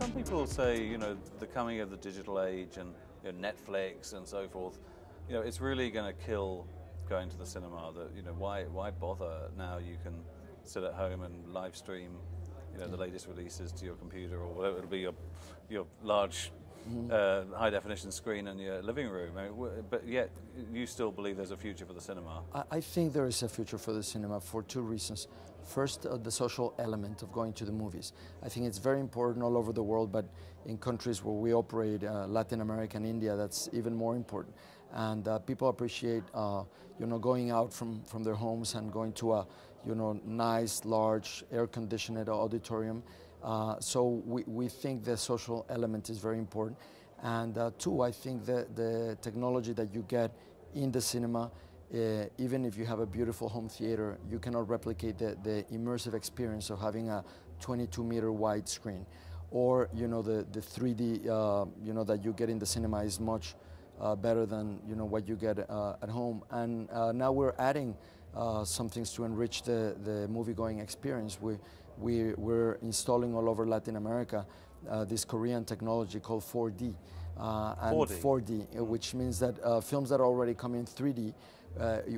some people say, you know, the coming of the digital age and Netflix and so forth, it's really going to kill going to the cinema. That why bother now? You can sit at home and live stream, the latest releases to your computer or whatever. It'll be your large high definition screen in your living room. I mean, but yet you still believe there's a future for the cinema. I think there is a future for the cinema for two reasons. First, the social element of going to the movies. I think it's very important all over the world, but in countries where we operate, Latin America and India, that's even more important. And people appreciate, going out from their homes and going to a, nice, large, air-conditioned auditorium. So we think the social element is very important. And two, I think the technology that you get in the cinema, even if you have a beautiful home theater, you cannot replicate the immersive experience of having a 22-meter wide screen. Or, the 3D, that you get in the cinema is much better than, what you get at home. And now we're adding some things to enrich the movie-going experience. We're installing all over Latin America this Korean technology called 4D. 4D, which means that films that already come in 3D,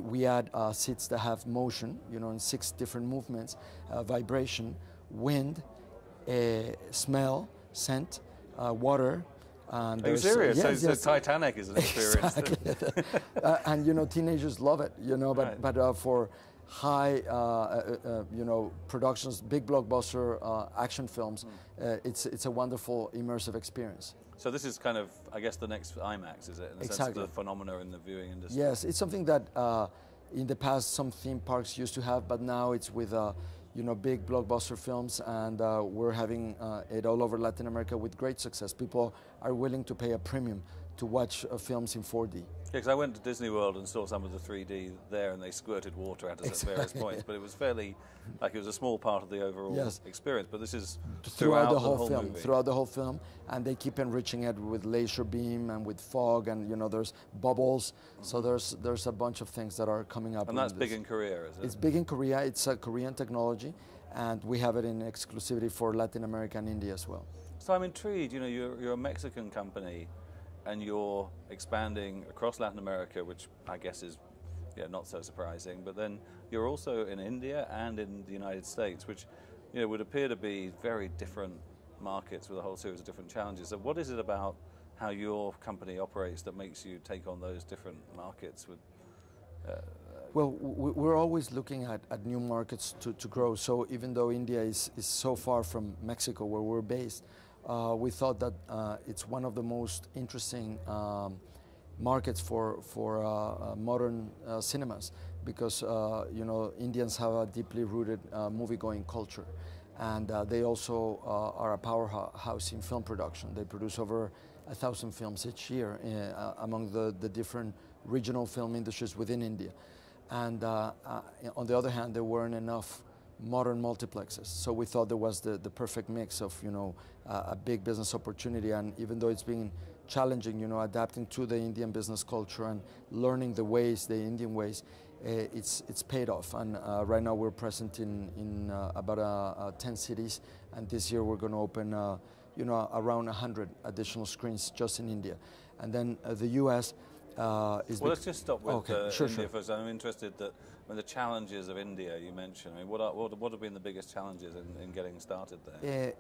we add seats that have motion, in 6 different movements, vibration, wind, smell, scent, water. And are you serious? Yes, so Titanic is an experience. Exactly. And teenagers love it, but, right. but for high, productions, big blockbuster action films, it's a wonderful immersive experience. So this is kind of, I guess, the next IMAX, is it? In the sense of the phenomena in the viewing industry. Yes, it's something that in the past some theme parks used to have, but now it's with big blockbuster films, and we're having it all over Latin America with great success. People are willing to pay a premium to watch films in 4D. Yeah, because I went to Disney World and saw some of the 3D there, and they squirted water at us at various points, but it was fairly, it was a small part of the overall experience, but this is throughout the whole film. Movie. Throughout the whole film, and they keep enriching it with laser beam and with fog, and there's bubbles, so there's a bunch of things that are coming up. And that's big in Korea, is it? It's big in Korea, it's a Korean technology, and we have it in exclusivity for Latin America and India as well. So I'm intrigued, you're a Mexican company, and you're expanding across Latin America, which I guess is not so surprising, but then you're also in India and in the United States, which would appear to be very different markets with a whole series of different challenges. So what is it about how your company operates that makes you take on those different markets? Well, we're always looking at new markets to grow. So even though India is so far from Mexico, where we're based, we thought that it's one of the most interesting markets for modern cinemas, because Indians have a deeply rooted movie-going culture, and they also are a powerhouse in film production. They produce over 1,000 films each year among the different regional film industries within India. And on the other hand, there weren't enough modern multiplexes, so we thought there was the perfect mix of a big business opportunity, and even though it's been challenging, adapting to the Indian business culture and learning the Indian ways, it's paid off. And right now we're present in about 10 cities, and this year we're going to open around 100 additional screens just in India. And then the U.S. Well, let's just stop with India sure. for a second. I'm interested that the challenges of India you mentioned. I mean, what have been the biggest challenges in getting started there?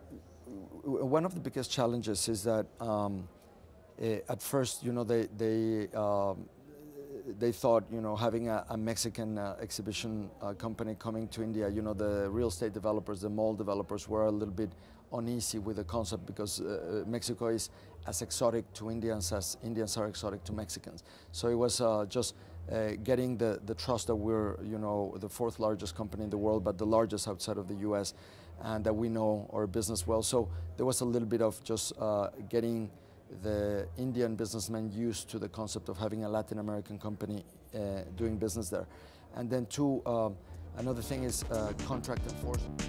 One of the biggest challenges is that at first, they thought, having a Mexican exhibition company coming to India, the real estate developers, the mall developers were a little bit uneasy with the concept, because Mexico is as exotic to Indians as Indians are exotic to Mexicans. So it was just getting the trust that we're, the 4th largest company in the world, but the largest outside of the U.S., and that we know our business well. So there was a little bit of just getting the Indian businessmen used to the concept of having a Latin American company doing business there. And then two, another thing is contract enforcement.